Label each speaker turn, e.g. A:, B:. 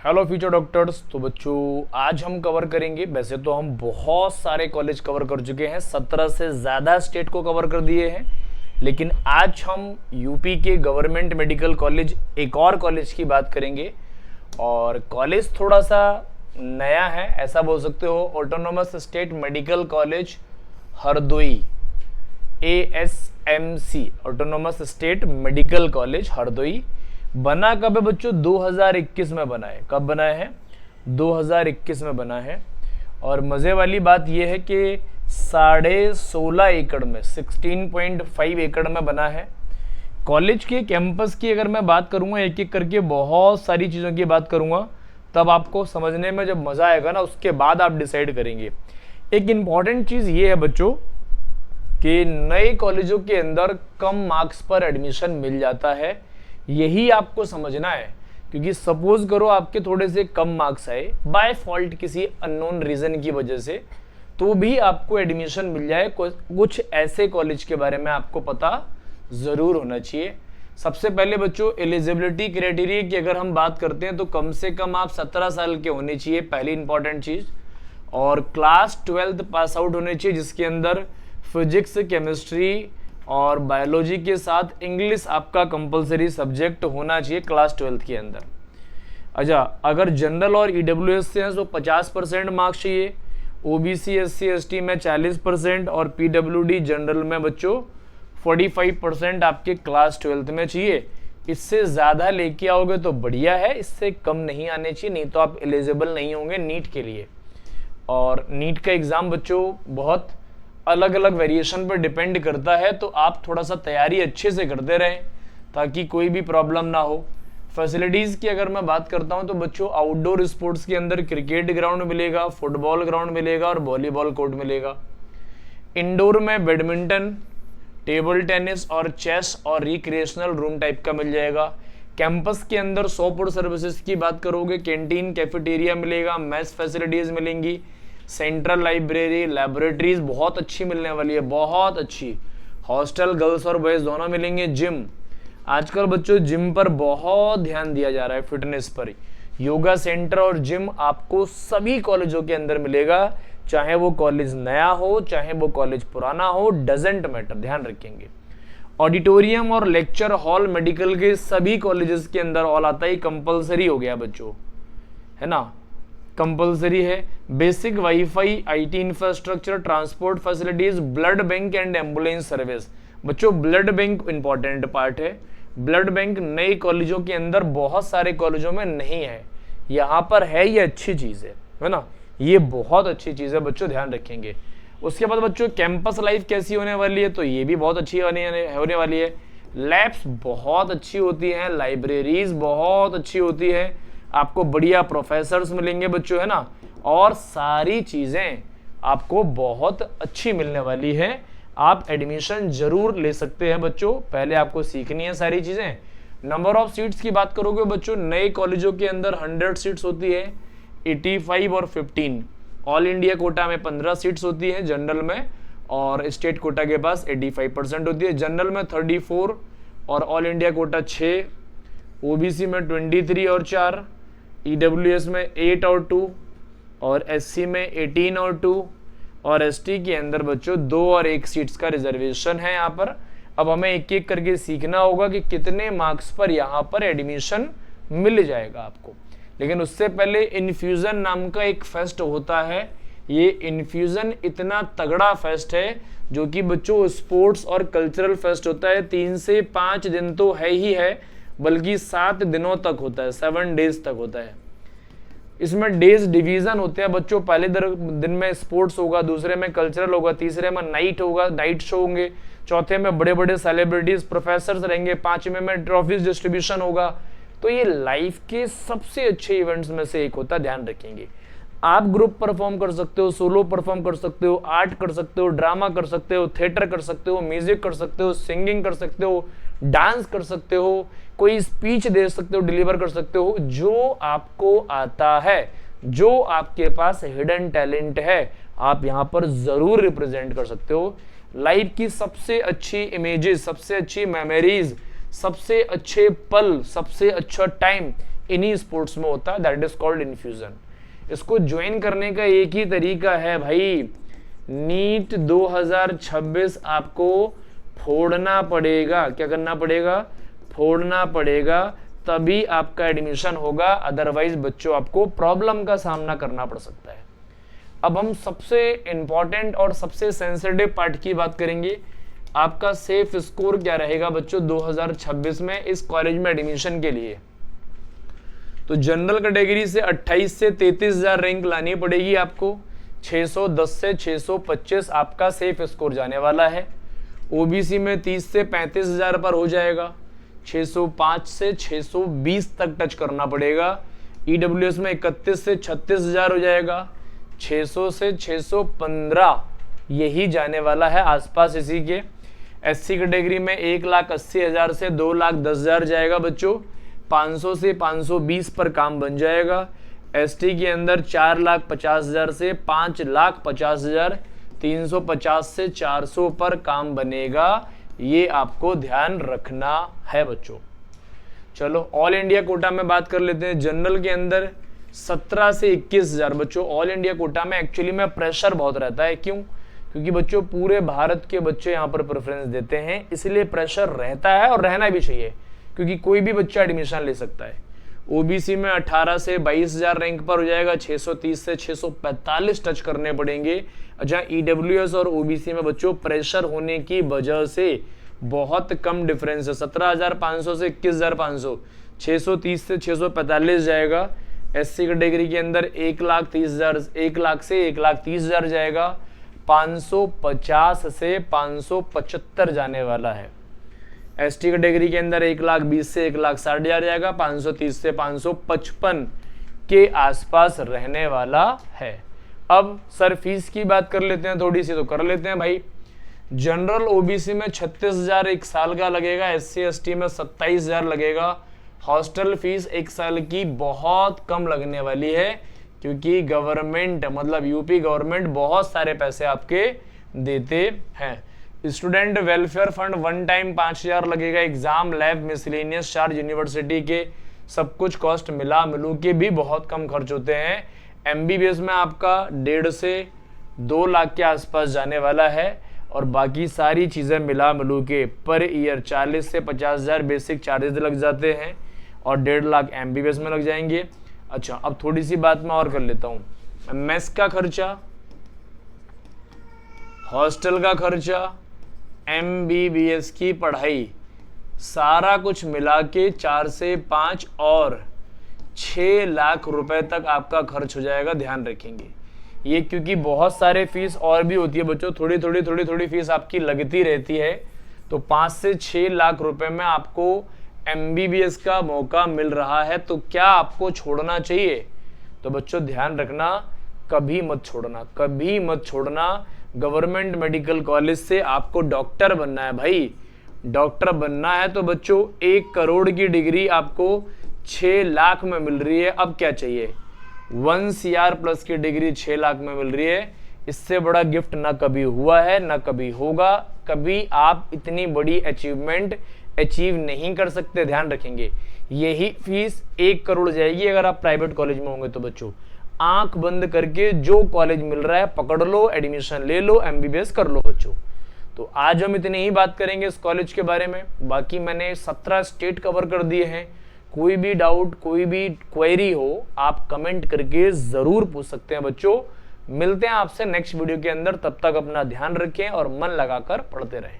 A: Hello future doctors. तो बच्चों आज हम कवर करेंगे, वैसे तो हम बहुत सारे कॉलेज कवर कर चुके हैं, 17 से ज़्यादा स्टेट को कवर कर दिए हैं, लेकिन आज हम यूपी के गवर्नमेंट मेडिकल कॉलेज एक और कॉलेज की बात करेंगे। और कॉलेज थोड़ा सा नया है, ऐसा बोल सकते हो, autonomous state medical college Hardoi, ASMC, autonomous state medical college Hardoi. बना कब है बच्चों? 2021 में बना है। कब बना है? 2021 में बना है। और मज़े वाली बात यह है कि 16.5 एकड़ में, 16.5 एकड़ में बना है। कॉलेज के कैंपस की अगर मैं बात करूँगा, एक एक करके बहुत सारी चीज़ों की बात करूँगा, तब आपको समझने में जब मज़ा आएगा ना, उसके बाद आप डिसाइड करेंगे। एक इम्पॉर्टेंट चीज़ ये है बच्चों कि नए कॉलेजों के अंदर कम मार्क्स पर एडमिशन मिल जाता है, यही आपको समझना है। क्योंकि सपोज करो आपके थोड़े से कम मार्क्स आए बाय फॉल्ट किसी अननोन रीजन की वजह से, तो भी आपको एडमिशन मिल जाए। कुछ ऐसे कॉलेज के बारे में आपको पता ज़रूर होना चाहिए। सबसे पहले बच्चों एलिजिबिलिटी क्राइटेरिया की अगर हम बात करते हैं तो कम से कम आप 17 साल के होने चाहिए, पहली इंपॉर्टेंट चीज़। और क्लास 12th पास आउट होने चाहिए, जिसके अंदर फिजिक्स, केमिस्ट्री और बायोलॉजी के साथ इंग्लिश आपका कंपलसरी सब्जेक्ट होना चाहिए क्लास 12th के अंदर। अच्छा, अगर जनरल और EWS से हैं तो 50% मार्क्स चाहिए, OBC SC ST में 40% और PWD जनरल में बच्चों 45% आपके क्लास 12th में चाहिए। इससे ज़्यादा लेके आओगे तो बढ़िया है, इससे कम नहीं आने चाहिए, नहीं तो आप एलिजिबल नहीं होंगे नीट के लिए। और नीट का एग्ज़ाम बच्चों बहुत अलग अलग वेरिएशन पर डिपेंड करता है, तो आप थोड़ा सा तैयारी अच्छे से करते रहें ताकि कोई भी प्रॉब्लम ना हो। फैसिलिटीज़ की अगर मैं बात करता हूं तो बच्चों आउटडोर स्पोर्ट्स के अंदर क्रिकेट ग्राउंड मिलेगा, फुटबॉल ग्राउंड मिलेगा और वॉलीबॉल कोर्ट मिलेगा। इंडोर में बैडमिंटन, टेबल टेनिस और चेस और रिक्रिएशनल रूम टाइप का मिल जाएगा। कैंपस के अंदर 100 सर्विसेज की बात करोगे, कैंटीन, कैफेटेरिया मिलेगा, मेस फैसिलिटीज़ मिलेंगी, सेंट्रल लाइब्रेरी, लैबोरेटरीज बहुत अच्छी मिलने वाली है, बहुत अच्छी। हॉस्टल गर्ल्स और बॉयज़ दोनों मिलेंगे। जिम, आजकल बच्चों जिम पर बहुत ध्यान दिया जा रहा है, फिटनेस पर। योगा सेंटर और जिम आपको सभी कॉलेजों के अंदर मिलेगा, चाहे वो कॉलेज नया हो चाहे वो कॉलेज पुराना हो, डजेंट मैटर, ध्यान रखेंगे। ऑडिटोरियम और लेक्चर हॉल मेडिकल के सभी कॉलेजेस के अंदर ऑल आता ही कंपलसरी हो गया बच्चों, है ना, कंपलसरी है। Basic wifi, IT infrastructure, transport facilities, blood bank and ambulance service. बच्चों ब्लड बैंक इंपॉर्टेंट पार्ट है। ब्लड बैंक नए कॉलेजों के अंदर बहुत सारे कॉलेजों में नहीं है, यहाँ पर है, ये अच्छी चीज़ है ना, ये बहुत अच्छी चीज़ है बच्चों, ध्यान रखेंगे। उसके बाद बच्चों कैंपस लाइफ कैसी होने वाली है, तो ये भी बहुत अच्छी होने वाली है। लैब्स बहुत अच्छी होती हैं, लाइब्रेरीज बहुत अच्छी होती है, आपको बढ़िया प्रोफेसर्स मिलेंगे बच्चों, है ना, और सारी चीज़ें आपको बहुत अच्छी मिलने वाली है। आप एडमिशन जरूर ले सकते हैं बच्चों, पहले आपको सीखनी है सारी चीज़ें। नंबर ऑफ सीट्स की बात करोगे बच्चों, नए कॉलेजों के अंदर 100 सीट्स होती है, 85 और 15। ऑल इंडिया कोटा में 15 सीट्स होती है जनरल में, और स्टेट कोटा के पास 85% होती है। जनरल में 34 और ऑल इंडिया कोटा 6, OBC में 23 और 4, EWS में 8 और 2 और SC में 18 और 2 और ST के अंदर बच्चों 2 और 1 सीट्स का रिजर्वेशन है यहाँ पर। अब हमें एक एक करके सीखना होगा कि कितने मार्क्स पर यहाँ पर एडमिशन मिल जाएगा आपको। लेकिन उससे पहले इन्फ्यूज़न नाम का एक फेस्ट होता है। ये इन्फ्यूज़न इतना तगड़ा फेस्ट है जो कि बच्चों स्पोर्ट्स और कल्चरल फेस्ट होता है। 3 से 5 दिन तो है ही है, बल्कि 7 दिनों तक होता है, 7 डेज तक होता है। इसमें डेज डिवीजन होते हैं बच्चों, पहले दिन में स्पोर्ट्स होगा, दूसरे में कल्चरल होगा, तीसरे में नाइट होगा, नाइट शो होंगे, चौथे में बड़े बड़े सेलिब्रिटीज प्रोफेसर्स रहेंगे, 5वें में ट्रॉफीज डिस्ट्रीब्यूशन होगा। तो ये लाइफ के सबसे अच्छे इवेंट्स में से एक होता है, ध्यान रखेंगे। आप ग्रुप परफॉर्म कर सकते हो, सोलो परफॉर्म कर सकते हो, आर्ट कर सकते हो, ड्रामा कर सकते हो, थिएटर कर सकते हो, म्यूजिक कर सकते हो, सिंगिंग कर सकते हो, डांस कर सकते हो, कोई स्पीच दे सकते हो, डिलीवर कर सकते हो। जो आपको आता है, जो आपके पास हिडन टैलेंट है, आप यहाँ पर जरूर रिप्रेजेंट कर सकते हो। लाइफ की सबसे अच्छी इमेजेस, सबसे अच्छी मेमोरीज, सबसे अच्छे पल, सबसे अच्छा टाइम इन्हीं स्पोर्ट्स में होता है, दैट इज कॉल्ड इन्फ्यूजन। इसको ज्वाइन करने का एक ही तरीका है भाई, नीट 2026 आपको फोड़ना पड़ेगा। क्या करना पड़ेगा? फोड़ना पड़ेगा, तभी आपका एडमिशन होगा, अदरवाइज बच्चों आपको प्रॉब्लम का सामना करना पड़ सकता है। अब हम सबसे इंपॉर्टेंट और सबसे सेंसिटिव पार्ट की बात करेंगे, आपका सेफ स्कोर क्या रहेगा बच्चों 2026 में इस कॉलेज में एडमिशन के लिए। तो जनरल कैटेगरी से 28 से 33,000 रैंक लानी पड़ेगी आपको, 610 से 625 आपका सेफ स्कोर जाने वाला है। ओबीसी में 30 से 35,000 पर हो जाएगा, 605 से 620 तक टच करना पड़ेगा। ईडब्ल्यूएस में 31 से 36,000 हो जाएगा, 600 से 615 यही जाने वाला है आसपास इसी के। एससी कैटेगरी में 1,80,000 से 2,10,000 जाएगा बच्चों, 500 से 520 पर काम बन जाएगा। एसटी के अंदर 4,50,000 से 5,50,000, 350 से 400 पर काम बनेगा, ये आपको ध्यान रखना है बच्चों। चलो ऑल इंडिया कोटा में बात कर लेते हैं। जनरल के अंदर 17 से 21,000 बच्चों। ऑल इंडिया कोटा में एक्चुअली में प्रेशर बहुत रहता है, क्यों? क्योंकि बच्चों पूरे भारत के बच्चे यहाँ पर प्रेफरेंस देते हैं, इसलिए प्रेशर रहता है और रहना भी चाहिए, क्योंकि कोई भी बच्चा एडमिशन ले सकता है। ओबीसी में 18 से 22,000 रैंक पर हो जाएगा, 630 से 645 टच करने पड़ेंगे। जहाँ ईडब्ल्यूएस और ओबीसी में बच्चों प्रेशर होने की वजह से बहुत कम डिफरेंस है, 17,500 से 21,500, 630 से 645 जाएगा। एससी कैटेगरी के अंदर 1,30,000, 1 लाख से 1,30,000 जाएगा, 550 से 575 जाने वाला है। एसटी कैटेगरी के अंदर 1,20,000 से 1,60,000 जाएगा, 530 से 555 के आसपास रहने वाला है। अब सर फीस की बात कर लेते हैं थोड़ी सी, तो कर लेते हैं भाई। जनरल ओबीसी में 36,000 एक साल का लगेगा, एससी एसटी में 27,000 लगेगा। हॉस्टल फीस एक साल की बहुत कम लगने वाली है, क्योंकि गवर्नमेंट मतलब यूपी गवर्नमेंट बहुत सारे पैसे आपके देते हैं। Student welfare fund one time 5,000 लगेगा। Exam lab miscellaneous charge university के सब कुछ कॉस्ट मिला मिलू के भी बहुत कम खर्च होते हैं। एमबीबीएस में आपका 1.5 से 2 लाख के आसपास जाने वाला है, और बाकी सारी चीज़ें मिला मिलू के पर ईयर 40 से 50,000 बेसिक चार्जेस लग जाते हैं, और 1.5 लाख एमबीबीएस में लग जाएंगे। अच्छा, अब थोड़ी सी बात मैं और कर लेता हूँ। मेस का खर्चा, हॉस्टल का खर्चा, एमबीबीएस की पढ़ाई, सारा कुछ मिला के 4 से 5 और 6 लाख रुपए तक आपका खर्च हो जाएगा। ध्यान रखेंगे ये, क्योंकि बहुत सारे फीस और भी होती है बच्चों, थोड़ी थोड़ी फीस आपकी लगती रहती है। तो 5 से 6 लाख रुपए में आपको एमबीबीएस का मौका मिल रहा है, तो क्या आपको छोड़ना चाहिए? तो बच्चों ध्यान रखना, कभी मत छोड़ना, कभी मत छोड़ना। गवर्नमेंट मेडिकल कॉलेज से आपको डॉक्टर बनना है भाई, डॉक्टर बनना है तो बच्चों 1 करोड़ की डिग्री आपको 6 लाख में मिल रही है। अब क्या चाहिए? 1 CR प्लस की डिग्री 6 लाख में मिल रही है। इससे बड़ा गिफ्ट ना कभी हुआ है ना कभी होगा। कभी आप इतनी बड़ी अचीवमेंट अचीव नहीं कर सकते, ध्यान रखेंगे। यही फीस 1 करोड़ जाएगी अगर आप प्राइवेट कॉलेज में होंगे। तो बच्चों आंख बंद करके जो कॉलेज मिल रहा है पकड़ लो, एडमिशन ले लो, एमबीबीएस कर लो बच्चों। तो आज हम इतनी ही बात करेंगे इस कॉलेज के बारे में। बाकी मैंने 17 स्टेट कवर कर दिए हैं। कोई भी डाउट, कोई भी क्वेरी हो, आप कमेंट करके जरूर पूछ सकते हैं बच्चों। मिलते हैं आपसे नेक्स्ट वीडियो के अंदर, तब तक अपना ध्यान रखें और मन लगाकर पढ़ते रहें।